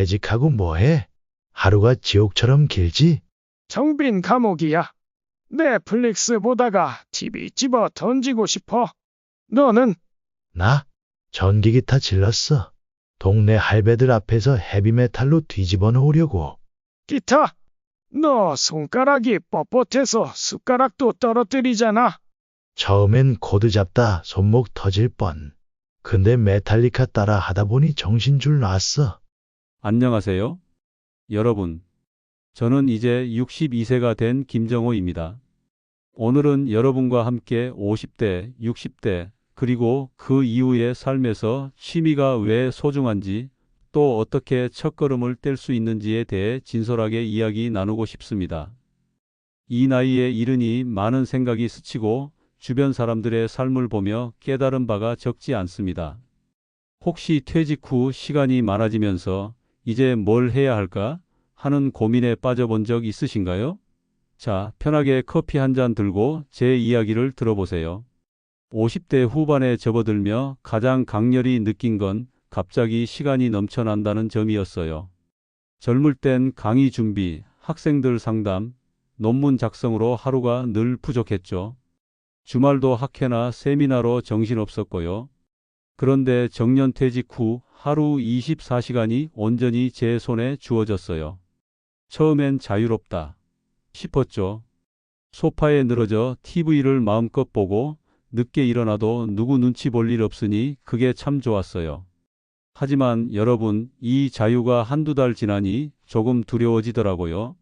퇴직하고 뭐해? 하루가 지옥처럼 길지? 정빈 감옥이야. 넷플릭스 보다가 TV 집어 던지고 싶어. 너는? 나? 전기기타 질렀어. 동네 할배들 앞에서 헤비메탈로 뒤집어 놓으려고. 기타? 너 손가락이 뻣뻣해서 숟가락도 떨어뜨리잖아. 처음엔 코드 잡다 손목 터질 뻔. 근데 메탈리카 따라 하다 보니 정신줄 놨어. 안녕하세요. 여러분, 저는 이제 62세가 된 김정호입니다. 오늘은 여러분과 함께 50대, 60대, 그리고 그 이후의 삶에서 취미가 왜 소중한지, 또 어떻게 첫걸음을 뗄 수 있는지에 대해 진솔하게 이야기 나누고 싶습니다. 이 나이에 이르니 많은 생각이 스치고 주변 사람들의 삶을 보며 깨달은 바가 적지 않습니다. 혹시 퇴직 후 시간이 많아지면서 이제 뭘 해야 할까 하는 고민에 빠져본 적 있으신가요? 자, 편하게 커피 한 잔 들고 제 이야기를 들어보세요. 50대 후반에 접어들며 가장 강렬히 느낀 건 갑자기 시간이 넘쳐난다는 점이었어요. 젊을 땐 강의 준비, 학생들 상담, 논문 작성으로 하루가 늘 부족했죠. 주말도 학회나 세미나로 정신없었고요. 그런데 정년퇴직 후 하루 24시간이 온전히 제 손에 주어졌어요. 처음엔 자유롭다 싶었죠. 소파에 늘어져 TV를 마음껏 보고 늦게 일어나도 누구 눈치 볼 일 없으니 그게 참 좋았어요. 하지만 여러분, 이 자유가 한두 달 지나니 조금 두려워지더라고요.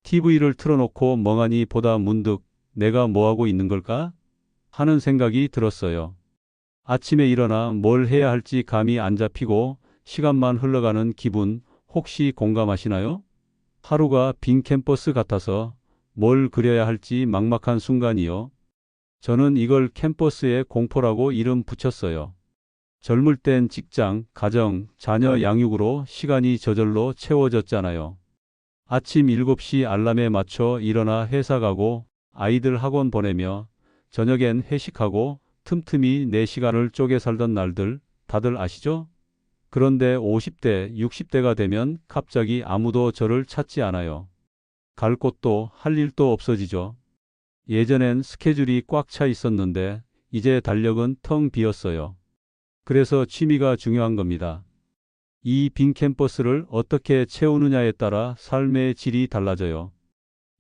TV를 틀어놓고 멍하니 보다 문득 내가 뭐하고 있는 걸까? 하는 생각이 들었어요. 아침에 일어나 뭘 해야 할지 감이 안 잡히고 시간만 흘러가는 기분 혹시 공감하시나요? 하루가 빈 캠퍼스 같아서 뭘 그려야 할지 막막한 순간이요. 저는 이걸 캠퍼스의 공포라고 이름 붙였어요. 젊을 땐 직장, 가정, 자녀 양육으로 시간이 저절로 채워졌잖아요. 아침 7시 알람에 맞춰 일어나 회사 가고 아이들 학원 보내며 저녁엔 회식하고 틈틈이 내 시간을 쪼개 살던 날들 다들 아시죠? 그런데 50대, 60대가 되면 갑자기 아무도 저를 찾지 않아요. 갈 곳도 할 일도 없어지죠. 예전엔 스케줄이 꽉 차 있었는데 이제 달력은 텅 비었어요. 그래서 취미가 중요한 겁니다. 이 빈 캠퍼스를 어떻게 채우느냐에 따라 삶의 질이 달라져요.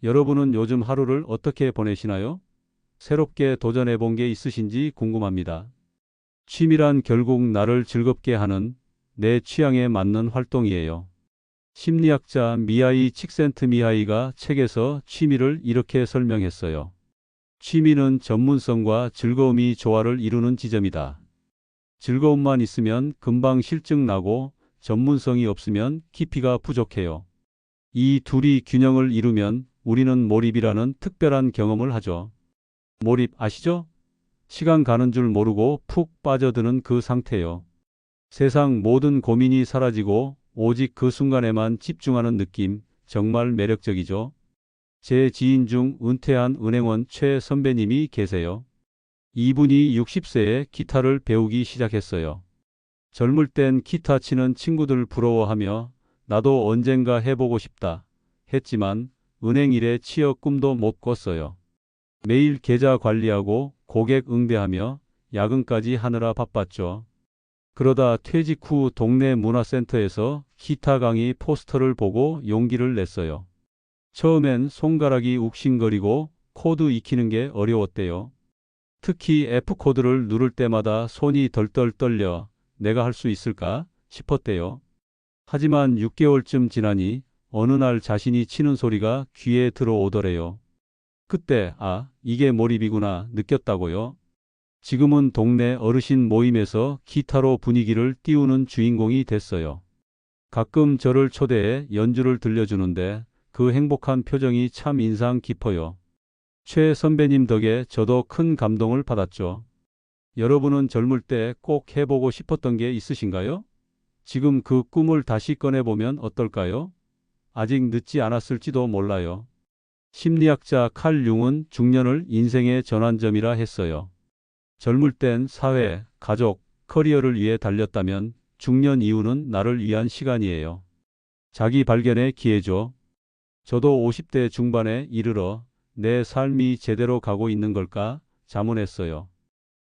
여러분은 요즘 하루를 어떻게 보내시나요? 새롭게 도전해 본 게 있으신지 궁금합니다. 취미란 결국 나를 즐겁게 하는 내 취향에 맞는 활동이에요. 심리학자 미하이 칙센트미하이가 책에서 취미를 이렇게 설명했어요. 취미는 전문성과 즐거움이 조화를 이루는 지점이다. 즐거움만 있으면 금방 실증 나고 전문성이 없으면 깊이가 부족해요. 이 둘이 균형을 이루면 우리는 몰입이라는 특별한 경험을 하죠. 몰입 아시죠? 시간 가는 줄 모르고 푹 빠져드는 그 상태요. 세상 모든 고민이 사라지고 오직 그 순간에만 집중하는 느낌, 정말 매력적이죠. 제 지인 중 은퇴한 은행원 최 선배님이 계세요. 이분이 60세에 기타를 배우기 시작했어요. 젊을 땐 기타 치는 친구들 부러워하며 나도 언젠가 해보고 싶다 했지만 은행 일에 취업 꿈도 못 꿨어요. 매일 계좌 관리하고 고객 응대하며 야근까지 하느라 바빴죠. 그러다 퇴직 후 동네 문화센터에서 기타 강의 포스터를 보고 용기를 냈어요. 처음엔 손가락이 욱신거리고 코드 익히는 게 어려웠대요. 특히 F코드를 누를 때마다 손이 덜덜 떨려 내가 할 수 있을까 싶었대요. 하지만 6개월쯤 지나니 어느 날 자신이 치는 소리가 귀에 들어오더래요. 그때 이게 몰입이구나 느꼈다고요. 지금은 동네 어르신 모임에서 기타로 분위기를 띄우는 주인공이 됐어요. 가끔 저를 초대해 연주를 들려주는데 그 행복한 표정이 참 인상 깊어요. 최 선배님 덕에 저도 큰 감동을 받았죠. 여러분은 젊을 때 꼭 해보고 싶었던 게 있으신가요? 지금 그 꿈을 다시 꺼내보면 어떨까요? 아직 늦지 않았을지도 몰라요. 심리학자 칼 융은 중년을 인생의 전환점이라 했어요. 젊을 땐 사회, 가족, 커리어를 위해 달렸다면 중년 이후는 나를 위한 시간이에요. 자기 발견의 기회죠. 저도 50대 중반에 이르러 내 삶이 제대로 가고 있는 걸까 자문했어요.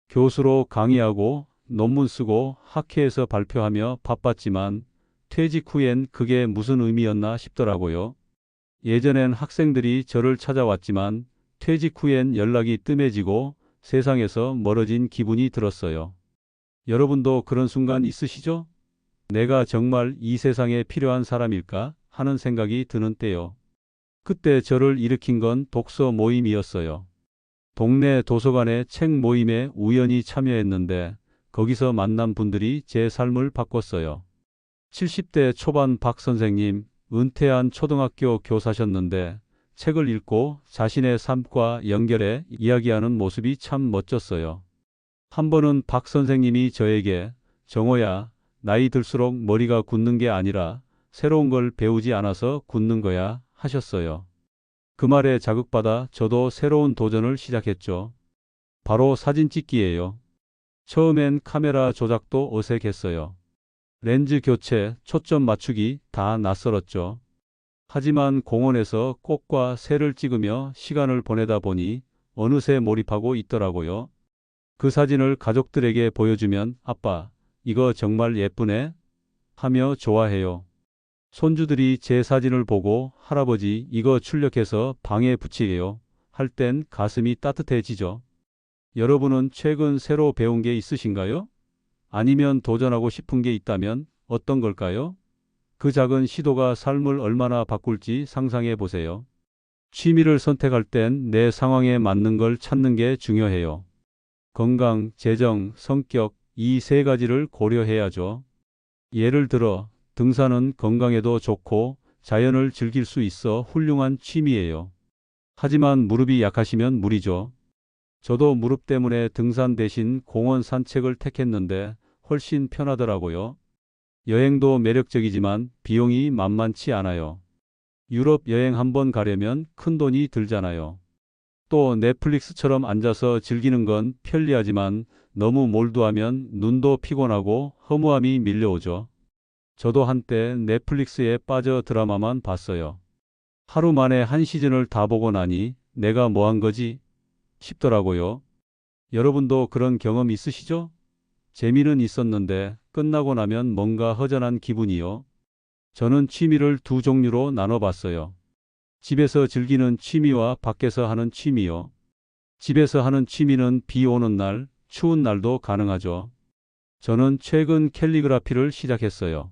교수로 강의하고 논문 쓰고 학회에서 발표하며 바빴지만 퇴직 후엔 그게 무슨 의미였나 싶더라고요. 예전엔 학생들이 저를 찾아왔지만 퇴직 후엔 연락이 뜸해지고 세상에서 멀어진 기분이 들었어요. 여러분도 그런 순간 있으시죠? 내가 정말 이 세상에 필요한 사람일까 하는 생각이 드는 때요. 그때 저를 일으킨 건 독서 모임이었어요. 동네 도서관의 책 모임에 우연히 참여했는데 거기서 만난 분들이 제 삶을 바꿨어요. 70대 초반 박 선생님, 은퇴한 초등학교 교사셨는데 책을 읽고 자신의 삶과 연결해 이야기하는 모습이 참 멋졌어요. 한 번은 박 선생님이 저에게 정호야, 나이 들수록 머리가 굳는 게 아니라 새로운 걸 배우지 않아서 굳는 거야 하셨어요. 그 말에 자극받아 저도 새로운 도전을 시작했죠. 바로 사진 찍기예요. 처음엔 카메라 조작도 어색했어요. 렌즈 교체, 초점 맞추기 다 낯설었죠. 하지만 공원에서 꽃과 새를 찍으며 시간을 보내다 보니 어느새 몰입하고 있더라고요. 그 사진을 가족들에게 보여주면 아빠, 이거 정말 예쁘네? 하며 좋아해요. 손주들이 제 사진을 보고 할아버지, 이거 출력해서 방에 붙이게요. 할 땐 가슴이 따뜻해지죠. 여러분은 최근 새로 배운 게 있으신가요? 아니면 도전하고 싶은 게 있다면 어떤 걸까요? 그 작은 시도가 삶을 얼마나 바꿀지 상상해 보세요. 취미를 선택할 땐 내 상황에 맞는 걸 찾는 게 중요해요. 건강, 재정, 성격, 이 세 가지를 고려해야죠. 예를 들어, 등산은 건강에도 좋고 자연을 즐길 수 있어 훌륭한 취미예요. 하지만 무릎이 약하시면 무리죠. 저도 무릎 때문에 등산 대신 공원 산책을 택했는데 훨씬 편하더라고요. 여행도 매력적이지만 비용이 만만치 않아요. 유럽 여행 한번 가려면 큰 돈이 들잖아요. 또 넷플릭스처럼 앉아서 즐기는 건 편리하지만 너무 몰두하면 눈도 피곤하고 허무함이 밀려오죠. 저도 한때 넷플릭스에 빠져 드라마만 봤어요. 하루 만에 한 시즌을 다 보고 나니 내가 뭐 한 거지? 싶더라고요. 여러분도 그런 경험 있으시죠? 재미는 있었는데 끝나고 나면 뭔가 허전한 기분이요. 저는 취미를 두 종류로 나눠봤어요. 집에서 즐기는 취미와 밖에서 하는 취미요. 집에서 하는 취미는 비 오는 날, 추운 날도 가능하죠. 저는 최근 캘리그라피를 시작했어요.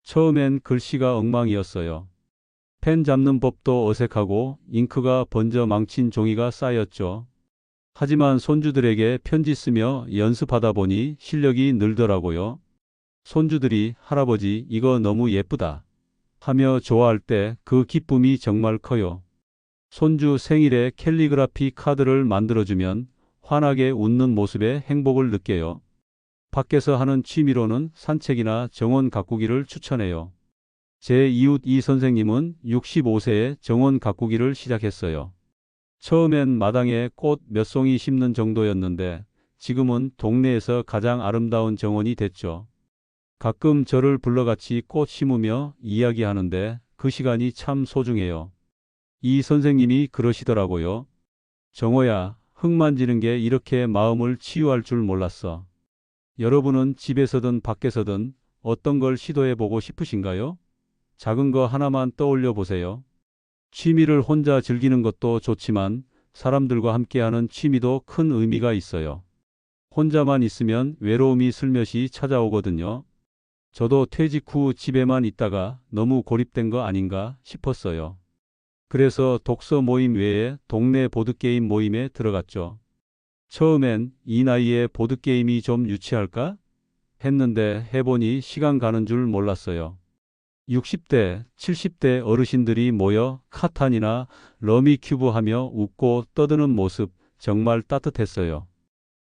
처음엔 글씨가 엉망이었어요. 펜 잡는 법도 어색하고 잉크가 번져 망친 종이가 쌓였죠. 하지만 손주들에게 편지 쓰며 연습하다 보니 실력이 늘더라고요. 손주들이 할아버지 이거 너무 예쁘다 하며 좋아할 때 그 기쁨이 정말 커요. 손주 생일에 캘리그라피 카드를 만들어주면 환하게 웃는 모습에 행복을 느껴요. 밖에서 하는 취미로는 산책이나 정원 가꾸기를 추천해요. 제 이웃 이 선생님은 65세에 정원 가꾸기를 시작했어요. 처음엔 마당에 꽃 몇 송이 심는 정도였는데 지금은 동네에서 가장 아름다운 정원이 됐죠. 가끔 저를 불러 같이 꽃 심으며 이야기하는데 그 시간이 참 소중해요. 이 선생님이 그러시더라고요. 정호야, 흙 만지는 게 이렇게 마음을 치유할 줄 몰랐어. 여러분은 집에서든 밖에서든 어떤 걸 시도해 보고 싶으신가요? 작은 거 하나만 떠올려 보세요. 취미를 혼자 즐기는 것도 좋지만 사람들과 함께하는 취미도 큰 의미가 있어요. 혼자만 있으면 외로움이 슬며시 찾아오거든요. 저도 퇴직 후 집에만 있다가 너무 고립된 거 아닌가 싶었어요. 그래서 독서 모임 외에 동네 보드게임 모임에 들어갔죠. 처음엔 이 나이에 보드게임이 좀 유치할까? 했는데 해보니 시간 가는 줄 몰랐어요. 60대, 70대 어르신들이 모여 카탄이나 러미큐브 하며 웃고 떠드는 모습 정말 따뜻했어요.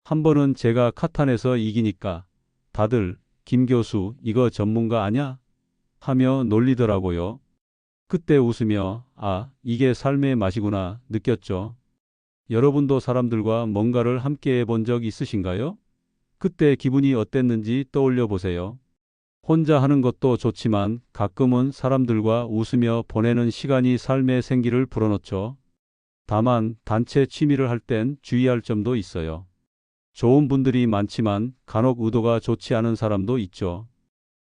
한 번은 제가 카탄에서 이기니까 다들 김 교수 이거 전문가 아냐? 하며 놀리더라고요. 그때 웃으며 아, 이게 삶의 맛이구나 느꼈죠. 여러분도 사람들과 뭔가를 함께 해본 적 있으신가요? 그때 기분이 어땠는지 떠올려 보세요. 혼자 하는 것도 좋지만 가끔은 사람들과 웃으며 보내는 시간이 삶의 생기를 불어넣죠. 다만 단체 취미를 할 땐 주의할 점도 있어요. 좋은 분들이 많지만 간혹 의도가 좋지 않은 사람도 있죠.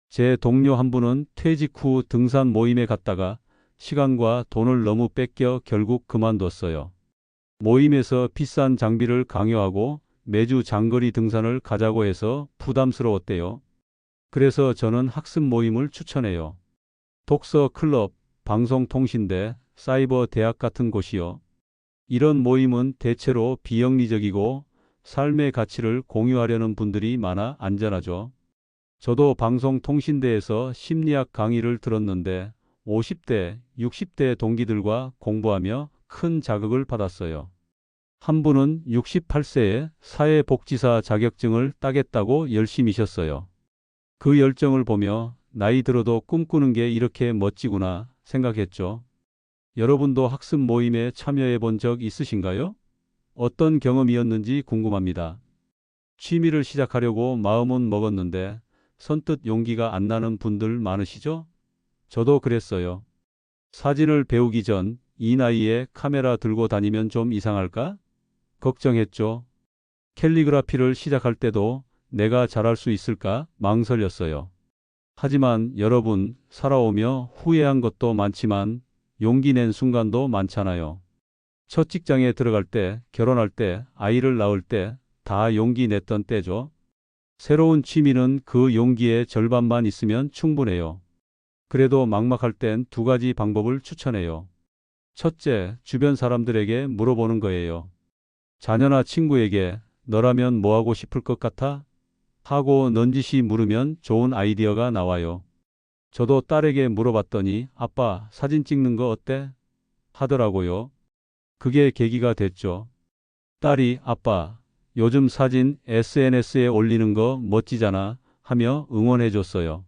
제 동료 한 분은 퇴직 후 등산 모임에 갔다가 시간과 돈을 너무 뺏겨 결국 그만뒀어요. 모임에서 비싼 장비를 강요하고 매주 장거리 등산을 가자고 해서 부담스러웠대요. 그래서 저는 학습 모임을 추천해요. 독서 클럽, 방송통신대, 사이버 대학 같은 곳이요. 이런 모임은 대체로 비영리적이고 삶의 가치를 공유하려는 분들이 많아 안전하죠. 저도 방송통신대에서 심리학 강의를 들었는데 50대, 60대 동기들과 공부하며 큰 자극을 받았어요. 한 분은 68세에 사회복지사 자격증을 따겠다고 열심히셨어요. 그 열정을 보며 나이 들어도 꿈꾸는 게 이렇게 멋지구나 생각했죠. 여러분도 학습 모임에 참여해 본 적 있으신가요? 어떤 경험이었는지 궁금합니다. 취미를 시작하려고 마음은 먹었는데 선뜻 용기가 안 나는 분들 많으시죠? 저도 그랬어요. 사진을 배우기 전 이 나이에 카메라 들고 다니면 좀 이상할까? 걱정했죠. 캘리그라피를 시작할 때도 내가 잘할 수 있을까 망설였어요. 하지만 여러분, 살아오며 후회한 것도 많지만 용기 낸 순간도 많잖아요. 첫 직장에 들어갈 때, 결혼할 때, 아이를 낳을 때 다 용기 냈던 때죠. 새로운 취미는 그 용기의 절반만 있으면 충분해요. 그래도 막막할 땐 두 가지 방법을 추천해요. 첫째, 주변 사람들에게 물어보는 거예요. 자녀나 친구에게 너라면 뭐 하고 싶을 것 같아? 하고 넌지시 물으면 좋은 아이디어가 나와요. 저도 딸에게 물어봤더니 아빠 사진 찍는 거 어때? 하더라고요. 그게 계기가 됐죠. 딸이 아빠 요즘 사진 SNS에 올리는 거 멋지잖아 하며 응원해줬어요.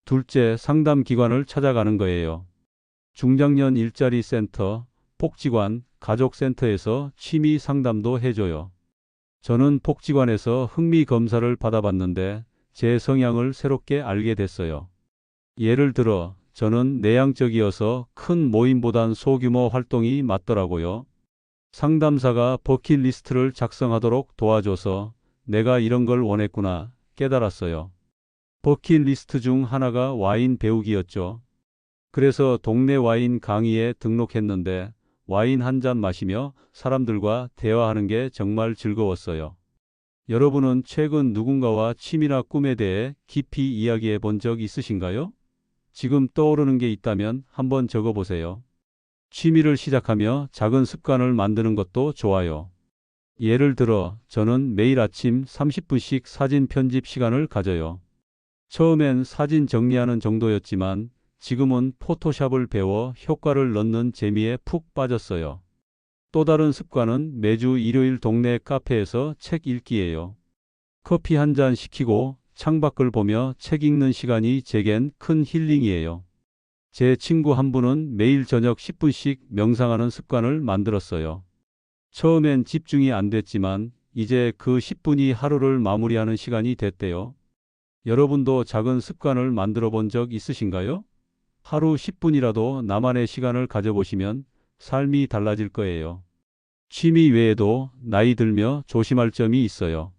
둘째, 상담 기관을 찾아가는 거예요. 중장년 일자리 센터, 복지관, 가족센터에서 취미 상담도 해줘요. 저는 복지관에서 흥미 검사를 받아봤는데 제 성향을 새롭게 알게 됐어요. 예를 들어 저는 내향적이어서 큰 모임보단 소규모 활동이 맞더라고요. 상담사가 버킷리스트를 작성하도록 도와줘서 내가 이런 걸 원했구나 깨달았어요. 버킷리스트 중 하나가 와인 배우기였죠. 그래서 동네 와인 강의에 등록했는데 와인 한 잔 마시며 사람들과 대화하는 게 정말 즐거웠어요. 여러분은 최근 누군가와 취미나 꿈에 대해 깊이 이야기해 본 적 있으신가요? 지금 떠오르는 게 있다면 한번 적어보세요. 취미를 시작하며 작은 습관을 만드는 것도 좋아요. 예를 들어 저는 매일 아침 30분씩 사진 편집 시간을 가져요. 처음엔 사진 정리하는 정도였지만 지금은 포토샵을 배워 효과를 넣는 재미에 푹 빠졌어요. 또 다른 습관은 매주 일요일 동네 카페에서 책 읽기예요. 커피 한 잔 시키고 창밖을 보며 책 읽는 시간이 제겐 큰 힐링이에요. 제 친구 한 분은 매일 저녁 10분씩 명상하는 습관을 만들었어요. 처음엔 집중이 안 됐지만 이제 그 10분이 하루를 마무리하는 시간이 됐대요. 여러분도 작은 습관을 만들어 본 적 있으신가요? 하루 10분이라도 나만의 시간을 가져보시면 삶이 달라질 거예요. 취미 외에도 나이 들며 조심할 점이 있어요.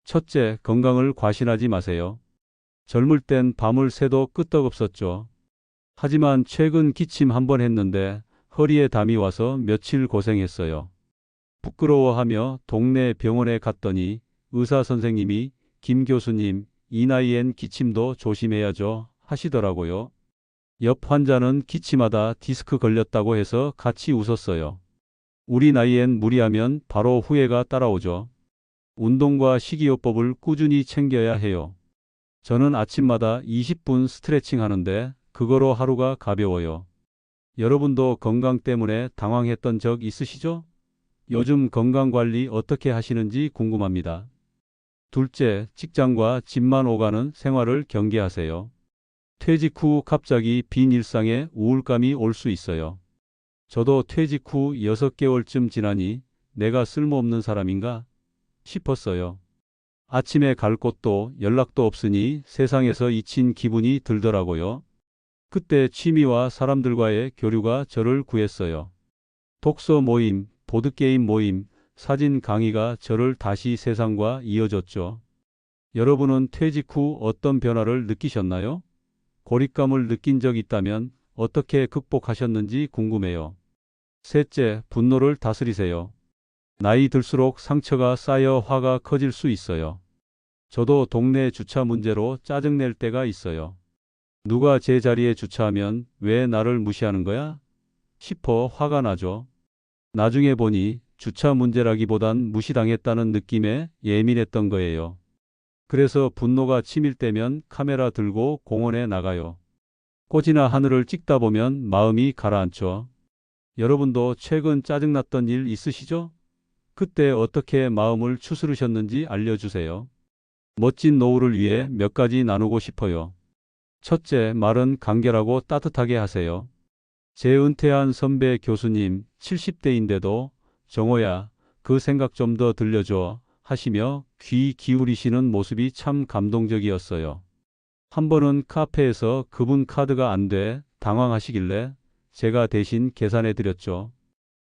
첫째, 건강을 과신하지 마세요. 젊을 땐 밤을 새도 끄떡없었죠. 하지만 최근 기침 한 번 했는데 허리에 담이 와서 며칠 고생했어요. 부끄러워하며 동네 병원에 갔더니 의사 선생님이 김 교수님, 이 나이엔 기침도 조심해야죠 하시더라고요. 옆 환자는 기침하다 디스크 걸렸다고 해서 같이 웃었어요. 우리 나이엔 무리하면 바로 후회가 따라오죠. 운동과 식이요법을 꾸준히 챙겨야 해요. 저는 아침마다 20분 스트레칭 하는데 그거로 하루가 가벼워요. 여러분도 건강 때문에 당황했던 적 있으시죠? 요즘 건강관리 어떻게 하시는지 궁금합니다. 둘째, 직장과 집만 오가는 생활을 경계하세요. 퇴직 후 갑자기 빈 일상에 우울감이 올 수 있어요. 저도 퇴직 후 6개월쯤 지나니 내가 쓸모없는 사람인가 싶었어요. 아침에 갈 곳도 연락도 없으니 세상에서 잊힌 기분이 들더라고요. 그때 취미와 사람들과의 교류가 저를 구했어요. 독서 모임, 보드게임 모임, 사진 강의가 저를 다시 세상과 이어줬죠. 여러분은 퇴직 후 어떤 변화를 느끼셨나요? 고립감을 느낀 적 있다면 어떻게 극복하셨는지 궁금해요. 셋째, 분노를 다스리세요. 나이 들수록 상처가 쌓여 화가 커질 수 있어요. 저도 동네 주차 문제로 짜증낼 때가 있어요. 누가 제 자리에 주차하면 왜 나를 무시하는 거야? 싶어 화가 나죠. 나중에 보니 주차 문제라기보단 무시당했다는 느낌에 예민했던 거예요. 그래서 분노가 치밀 때면 카메라 들고 공원에 나가요. 꽃이나 하늘을 찍다 보면 마음이 가라앉죠. 여러분도 최근 짜증났던 일 있으시죠? 그때 어떻게 마음을 추스르셨는지 알려주세요. 멋진 노후를 위해 몇 가지 나누고 싶어요. 첫째, 말은 간결하고 따뜻하게 하세요. 제 은퇴한 선배 교수님 70대인데도 정호야, 그 생각 좀 더 들려줘 하시며 귀 기울이시는 모습이 참 감동적이었어요. 한 번은 카페에서 그분 카드가 안 돼 당황하시길래 제가 대신 계산해 드렸죠.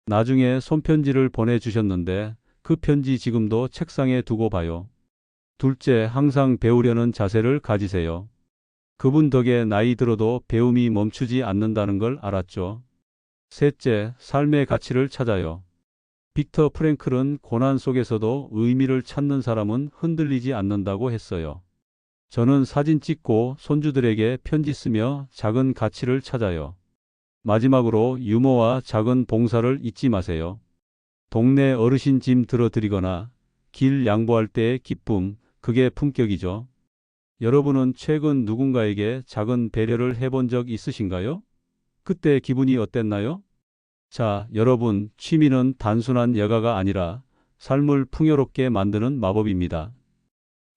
나중에 손편지를 보내주셨는데 그 편지 지금도 책상에 두고 봐요. 둘째, 항상 배우려는 자세를 가지세요. 그분 덕에 나이 들어도 배움이 멈추지 않는다는 걸 알았죠. 셋째, 삶의 가치를 찾아요. 빅터 프랭클은 고난 속에서도 의미를 찾는 사람은 흔들리지 않는다고 했어요. 저는 사진 찍고 손주들에게 편지 쓰며 작은 가치를 찾아요. 마지막으로 유머와 작은 봉사를 잊지 마세요. 동네 어르신 짐 들어드리거나 길 양보할 때의 기쁨, 그게 품격이죠. 여러분은 최근 누군가에게 작은 배려를 해본 적 있으신가요? 그때 기분이 어땠나요? 자, 여러분, 취미는 단순한 여가가 아니라 삶을 풍요롭게 만드는 마법입니다.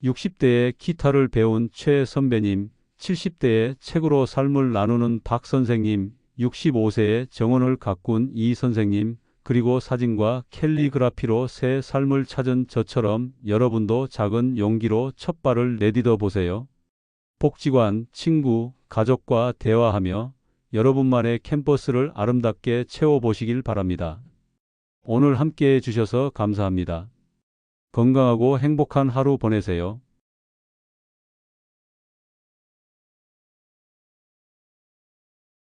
60대에 기타를 배운 최 선배님, 70대에 책으로 삶을 나누는 박 선생님, 65세에 정원을 가꾼 이 선생님, 그리고 사진과 캘리그라피로 새 삶을 찾은 저처럼 여러분도 작은 용기로 첫 발을 내딛어 보세요. 복지관, 친구, 가족과 대화하며 여러분만의 캠퍼스를 아름답게 채워보시길 바랍니다. 오늘 함께 해주셔서 감사합니다. 건강하고 행복한 하루 보내세요.